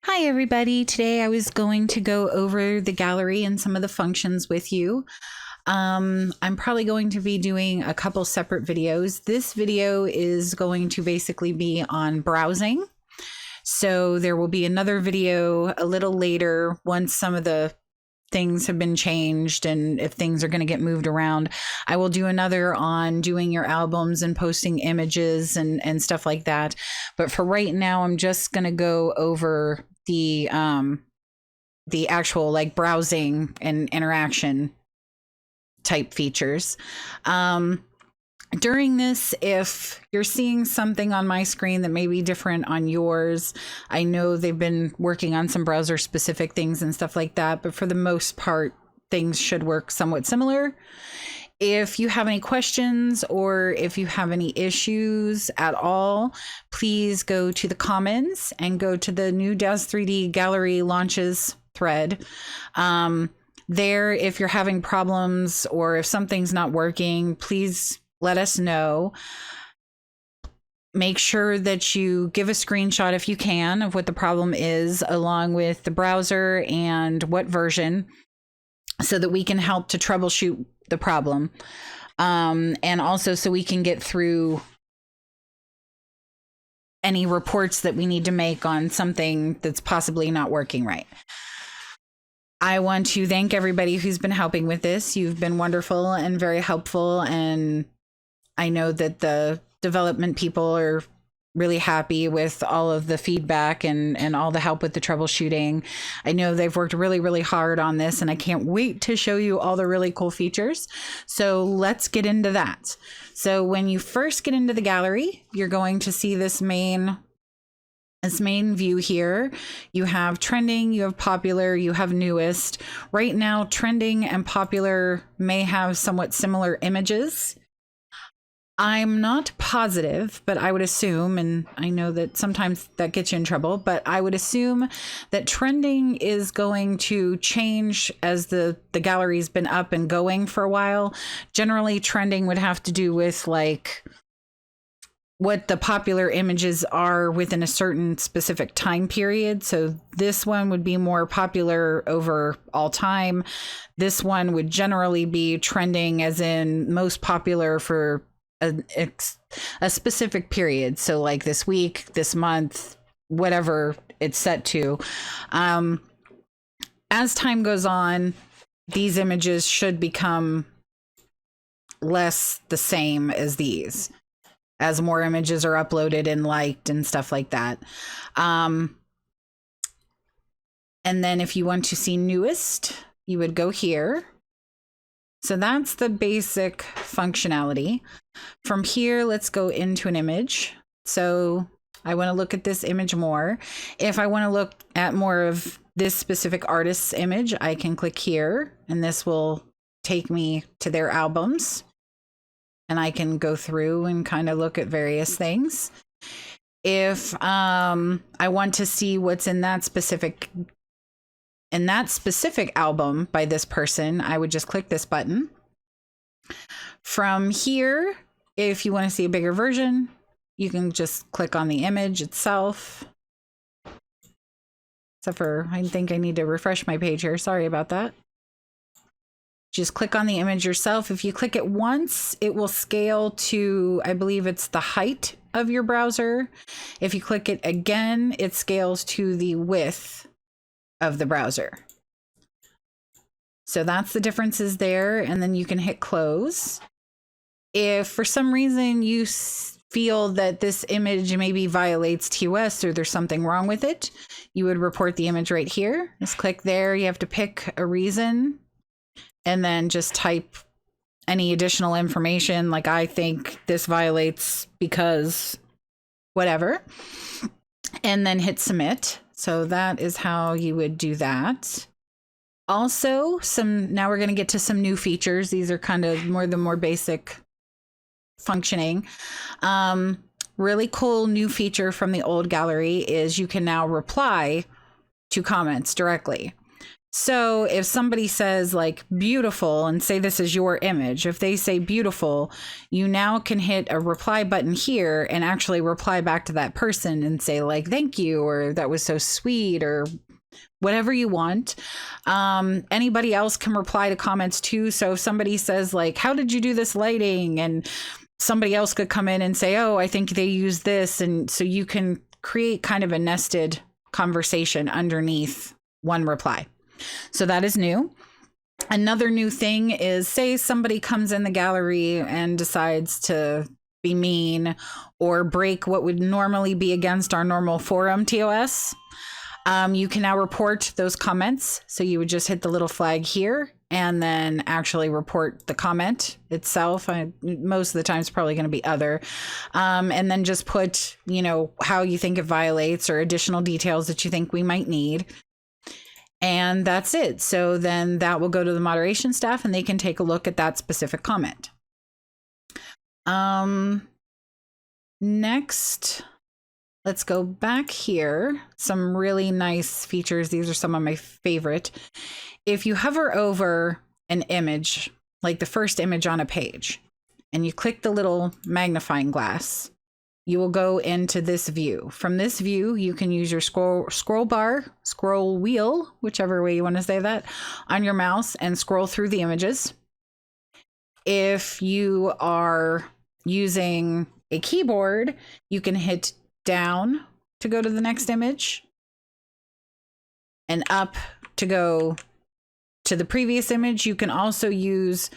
Hi everybody. Today I was going to go over the gallery and some of the functions with you. I'm probably going to be doing a couple separate videos. This video is going to basically be on browsing. So there will be another video a little later once some of the things have been changed and if things are going to get moved around. I will do another on doing your albums and posting images and stuff like that. But for right now, I'm just going to go over the actual like browsing and interaction type features. During this, if you're seeing something on my screen that may be different on yours, I know they've been working on some browser specific things and stuff like that, but for the most part, things should work somewhat similar. If you have any questions or if you have any issues at all, please go to the comments and go to the new DAZ 3D gallery launches thread. There, if you're having problems or if something's not working, please let us know. Make sure that you give a screenshot if you can of what the problem is, along with the browser and what version, so that we can help to troubleshoot the problem. And also so we can get through any reports that we need to make on something that's possibly not working right. I want to thank everybody who's been helping with this. You've been wonderful and very helpful. And I know that the development people are really happy with all of the feedback and all the help with the troubleshooting. I know they've worked really, really hard on this, and I can't wait to show you all the really cool features. So let's get into that. So when you first get into the gallery, you're going to see this main view here. You have trending, you have popular, you have newest. Right now, trending and popular may have somewhat similar images. I'm not positive, but I would assume, and I know that sometimes that gets you in trouble, but I would assume that trending is going to change as the gallery's been up and going for a while. Generally, trending would have to do with like what the popular images are within a certain specific time period. So this one would be more popular over all time. This one would generally be trending as in most popular for a specific period. So like this week, this month, whatever it's set to. As time goes on, these images should become less the same as these, as more images are uploaded and liked and stuff like that. And then if you want to see newest, you would go here. So that's the basic functionality. From here, let's go into an image. So I want to look at this image more. If I want to look at more of this specific artist's image, I can click here, and this will take me to their albums. And I can go through and kind of look at various things. If I want to see what's in that specific album by this person, I would just click this button. From here, if you want to see a bigger version, you can just click on the image itself. Except for, I think I need to refresh my page here. Sorry about that. Just click on the image yourself. If you click it once, it will scale to, I believe it's the height of your browser. If you click it again, it scales to the width of the browser. So that's the differences there. And then you can hit close. If for some reason you feel that this image maybe violates TOS or there's something wrong with it, you would report the image right here. Just click there. You have to pick a reason and then just type any additional information. Like, I think this violates because whatever, and then hit submit. So that is how you would do that. Also, now we're going to get to some new features. These are kind of the more basic functioning. Really cool new feature from the old gallery is you can now reply to comments directly. So if somebody says like beautiful and say this is your image, if they say beautiful, you now can hit a reply button here and actually reply back to that person and say like, thank you, or that was so sweet, or whatever you want. Anybody else can reply to comments too. So if somebody says like, how did you do this lighting? And somebody else could come in and say, oh, I think they use this. And so you can create kind of a nested conversation underneath one reply. So that is new. Another new thing is, say somebody comes in the gallery and decides to be mean or break what would normally be against our normal forum TOS. You can now report those comments. So you would just hit the little flag here and then actually report the comment itself. Most of the time it's probably going to be other. And then just put, you know, how you think it violates or additional details that you think we might need. And that's it. So then that will go to the moderation staff and they can take a look at that specific comment. Next, let's go back here. Some really nice features. These are some of my favorite. If you hover over an image, like the first image on a page, and you click the little magnifying glass, you will go into this view. From this view, you can use your scroll bar, scroll wheel, whichever way you want to say that, on your mouse and scroll through the images. If you are using a keyboard, you can hit down to go to the next image and up to go to the previous image. You can also use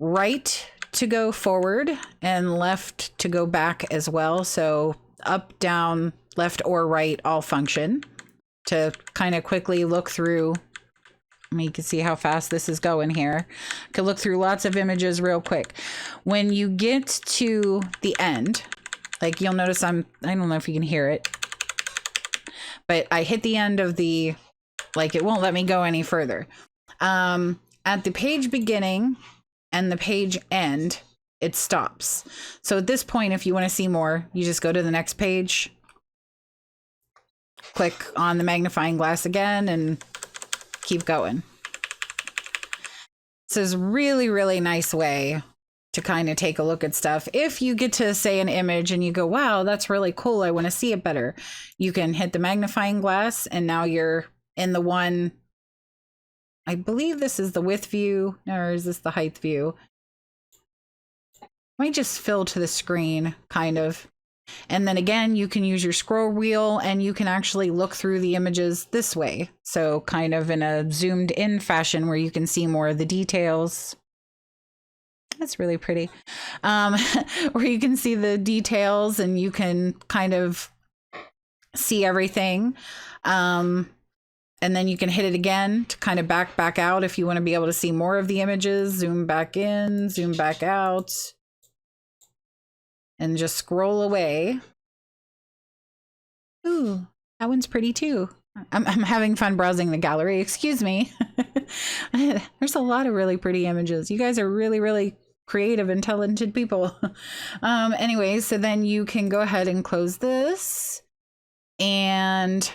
right to go forward and left to go back as well. So up, down, left, or right all function to kind of quickly look through. I mean, you can see how fast this is going here. Could look through lots of images real quick. When you get to the end, like you'll notice I don't know if you can hear it, but I hit the end of the, like it won't let me go any further. At the page beginning and the page end, it stops. So at this point, if you want to see more, you just go to the next page, click on the magnifying glass again, and keep going. So it's a really, really nice way to kind of take a look at stuff. If you get to say an image and you go, wow, that's really cool, I want to see it better, you can hit the magnifying glass and now you're in the one, I believe this is the width view, or is this the height view? Might just fill to the screen, kind of. And then again, you can use your scroll wheel and you can actually look through the images this way. So kind of in a zoomed in fashion where you can see more of the details. That's really pretty. Where you can see the details and you can kind of see everything. And then you can hit it again to kind of back out if you want to be able to see more of the images. Zoom back in, zoom back out, and just scroll away. Ooh, that one's pretty too. I'm having fun browsing the gallery. Excuse me. There's a lot of really pretty images. You guys are really, really creative and talented people. Anyway, so then you can go ahead and close this. And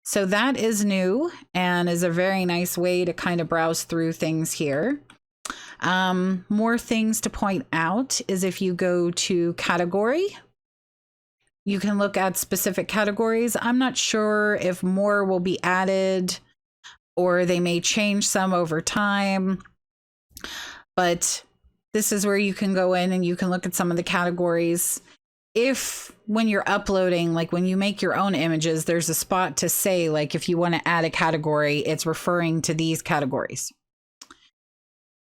so that is new and is a very nice way to kind of browse through things here. More things to point out is if you go to category, you can look at specific categories. I'm not sure if more will be added or they may change some over time, but this is where you can go in and you can look at some of the categories. If when you're uploading, like when you make your own images, there's a spot to say, like, if you want to add a category, it's referring to these categories.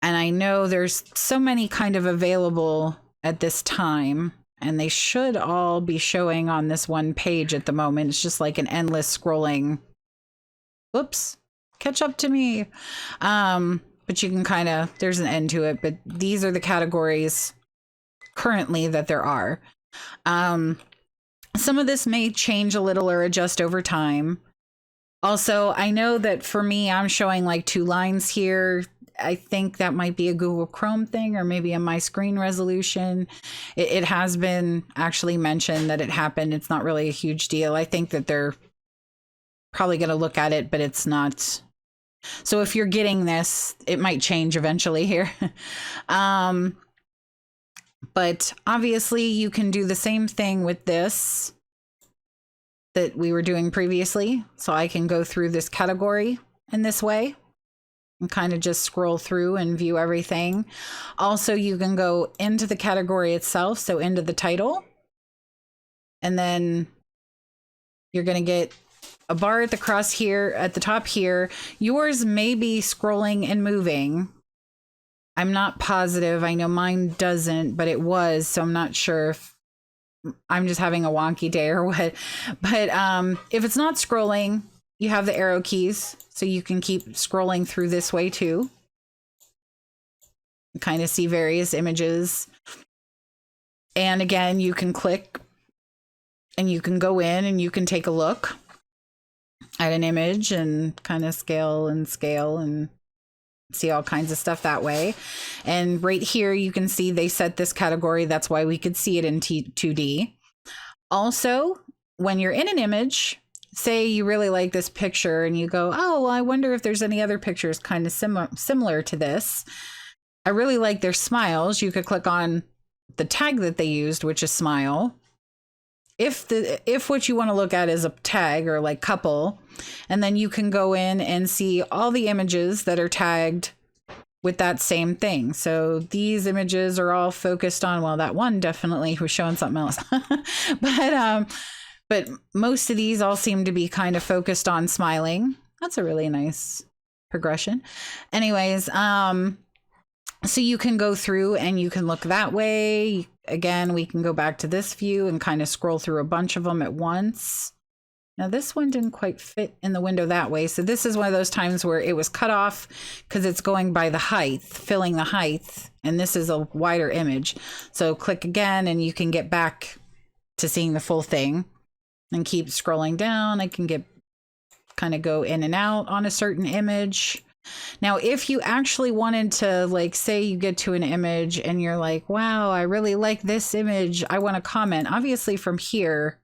And I know there's so many kind of available at this time, and they should all be showing on this one page at the moment. It's just like an endless scrolling. Whoops, catch up to me. But you can kind of, there's an end to it, but these are the categories currently that there are. Some of this may change a little or adjust over time. Also, I know that for me, I'm showing like 2 lines here. I think that might be a Google Chrome thing or maybe a my screen resolution. It has been actually mentioned that it happened. It's not really a huge deal. I think that they're probably going to look at it, but it's not So if you're getting this, it might change eventually here. But obviously you can do the same thing with this that we were doing previously. So I can go through this category in this way and kind of just scroll through and view everything. Also, you can go into the category itself, so into the title, and then you're going to get a bar at the cross here, at the top here. Yours may be scrolling and moving. I'm not positive. I know mine doesn't, but it was, so I'm not sure if I'm just having a wonky day or what. But if it's not scrolling, you have the arrow keys, so you can keep scrolling through this way too. You kind of see various images. And again, you can click and you can go in and you can take a look at an image and kind of scale and see all kinds of stuff that way. And right here, you can see they set this category. That's why we could see it in 2D. Also, when you're in an image, say you really like this picture and you go, oh, well, I wonder if there's any other pictures kind of similar to this. I really like their smiles. You could click on the tag that they used, which is smile. If what you want to look at is a tag or like couple, and then you can go in and see all the images that are tagged with that same thing. So these images are all focused on, well, that one definitely was showing something else. But most of these all seem to be kind of focused on smiling. That's a really nice progression. Anyways, so you can go through and you can look that way. Again, we can go back to this view and kind of scroll through a bunch of them at once. Now this one didn't quite fit in the window that way. So this is one of those times where it was cut off because it's going by the height, filling the height. And this is a wider image. So click again and you can get back to seeing the full thing and keep scrolling down. I can kind of go in and out on a certain image. Now, if you actually wanted to, like, say you get to an image and you're like, wow, I really like this image, I want to comment. Obviously from here,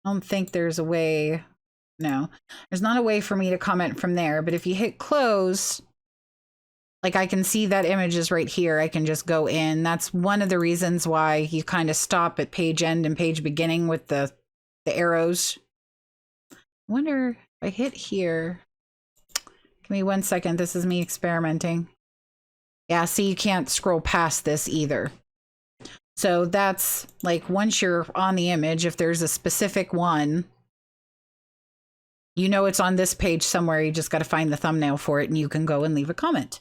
I don't think there's a way. No, there's not a way for me to comment from there. But if you hit close, like I can see that image is right here. I can just go in. That's one of the reasons why you kind of stop at page end and page beginning with the arrows. I wonder if I hit here. Give me 1 second. This is me experimenting. Yeah, see, you can't scroll past this either. So that's like once you're on the image, if there's a specific one, you know it's on this page somewhere. You just got to find the thumbnail for it and you can go and leave a comment.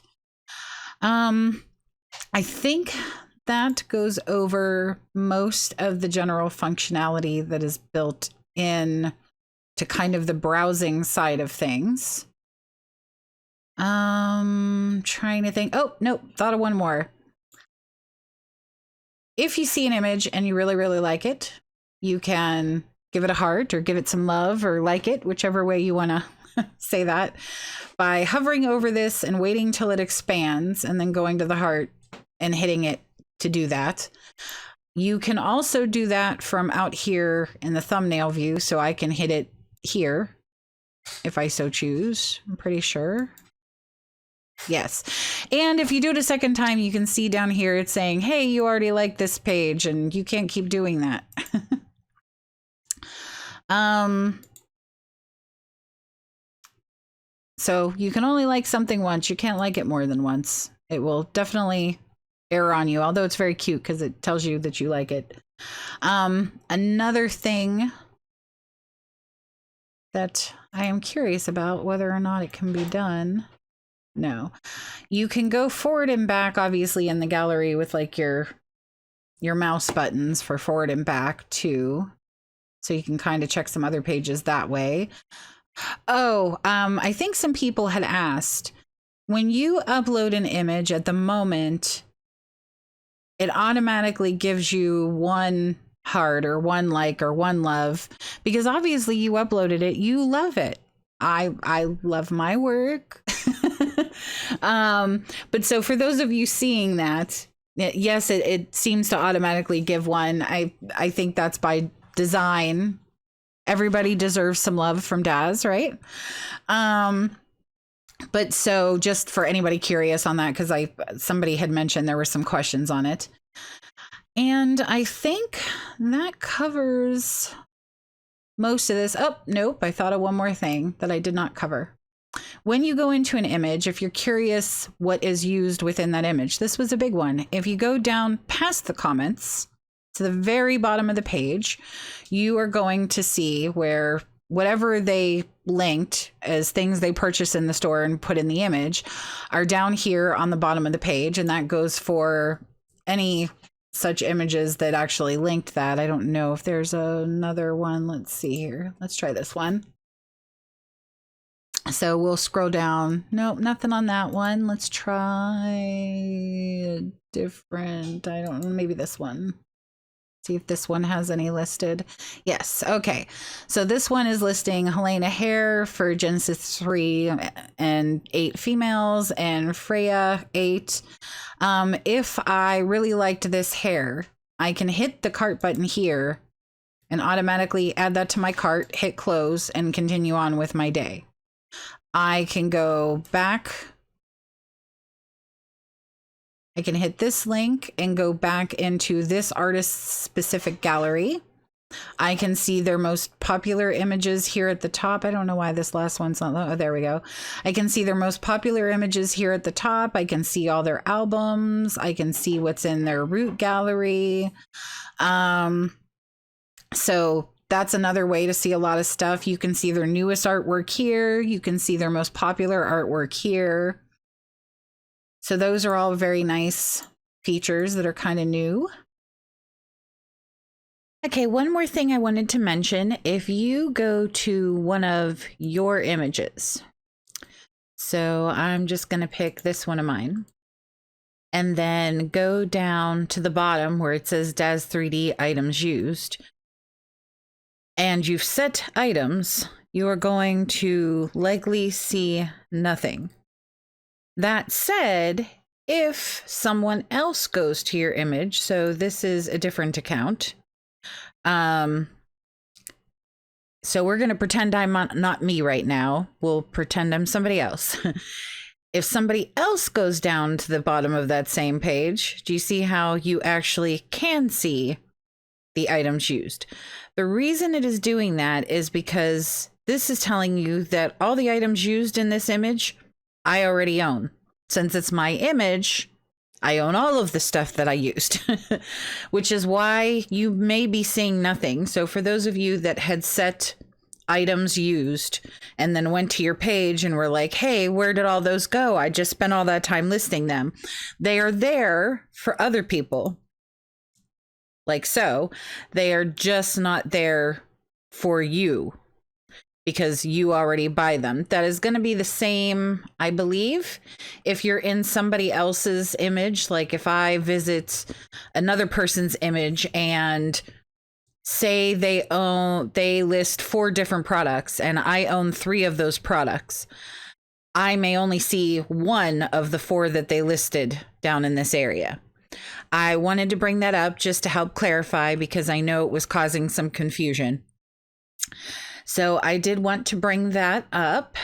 I think that goes over most of the general functionality that is built in to kind of the browsing side of things. Trying to think. Oh, nope. Thought of one more. If you see an image and you really, really like it, you can give it a heart or give it some love or like it, whichever way you want to say that, by hovering over this and waiting till it expands and then going to the heart and hitting it to do that. You can also do that from out here in the thumbnail view. So I can hit it here if I so choose. I'm pretty sure. Yes. And if you do it a second time, you can see down here, it's saying, hey, you already like this page and you can't keep doing that. So you can only like something once. You can't like it more than once. It will definitely err on you, although it's very cute because it tells you that you like it. Another thing that I am curious about whether or not it can be done. No, you can go forward and back, obviously, in the gallery with like your mouse buttons for forward and back too. So you can kind of check some other pages that way. Oh, I think some people had asked, when you upload an image at the moment, it automatically gives you one heart or one like or one love, because obviously you uploaded it, you love it. I love my work. But so for those of you seeing that, yes, it seems to automatically give one. I think that's by design. Everybody deserves some love from Daz, right? But so just for anybody curious on that, because somebody had mentioned there were some questions on it. And I think that covers most of this. Oh, nope. I thought of one more thing that I did not cover. When you go into an image, if you're curious what is used within that image, this was a big one. If you go down past the comments to the very bottom of the page, you are going to see where whatever they linked as things they purchased in the store and put in the image are down here on the bottom of the page. And that goes for any such images that actually linked that. I don't know if there's another one. Let's see here. Let's try this one. So we'll scroll down. Nope, nothing on that one. Let's try a different, I don't know, maybe this one. See if this one has any listed. Yes, okay. So this one is listing Helena hair for Genesis 3 and 8 females and Freya 8. If I really liked this hair, I can hit the cart button here and automatically add that to my cart, hit close, and continue on with my day. I can go back. I can hit this link and go back into this artist's specific gallery. I can see their most popular images here at the top. I don't know why this last one's not. Oh, there we go. I can see their most popular images here at the top. I can see all their albums. I can see what's in their root gallery. So that's another way to see a lot of stuff. You can see their newest artwork here. You can see their most popular artwork here. So those are all very nice features that are kind of new. Okay, one more thing I wanted to mention. If you go to one of your images, so I'm just going to pick this one of mine, and then go down to the bottom where it says Daz 3D items used, and you've set items, you are going to likely see nothing. That said, if someone else goes to your image, so this is a different account. So we're going to pretend I'm not me right now. We'll pretend I'm somebody else. If somebody else goes down to the bottom of that same page, do you see how you actually can see the items used? The reason it is doing that is because this is telling you that all the items used in this image, I already own. Since it's my image, I own all of the stuff that I used, which is why you may be seeing nothing. So for those of you that had set items used and then went to your page and were like, hey, where did all those go? I just spent all that time listing them. They are there for other people. Like so, they are just not there for you because you already buy them. That is going to be the same, I believe, if you're in somebody else's image. Like if I visit another person's image and say they list 4 different products and I own 3 of those products, I may only see 1 of the 4 that they listed down in this area. I wanted to bring that up just to help clarify because I know it was causing some confusion. So I did want to bring that up.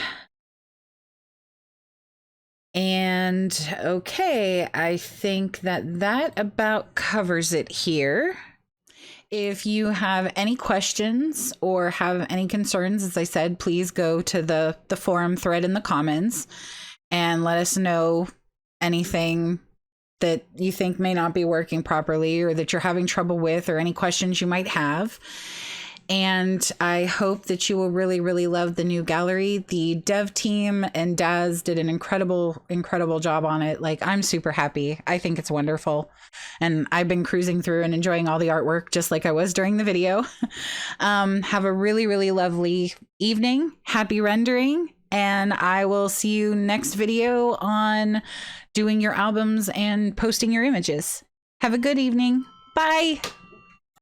And okay, I think that about covers it here. If you have any questions or have any concerns, as I said, please go to the forum thread in the comments and let us know anything that you think may not be working properly or that you're having trouble with or any questions you might have. And I hope that you will really, really love the new gallery. The dev team and Daz did an incredible, incredible job on it. Like, I'm super happy. I think it's wonderful. And I've been cruising through and enjoying all the artwork just like I was during the video. Have a really, really lovely evening. Happy rendering. And I will see you next video on doing your albums and posting your images. Have a good evening. Bye.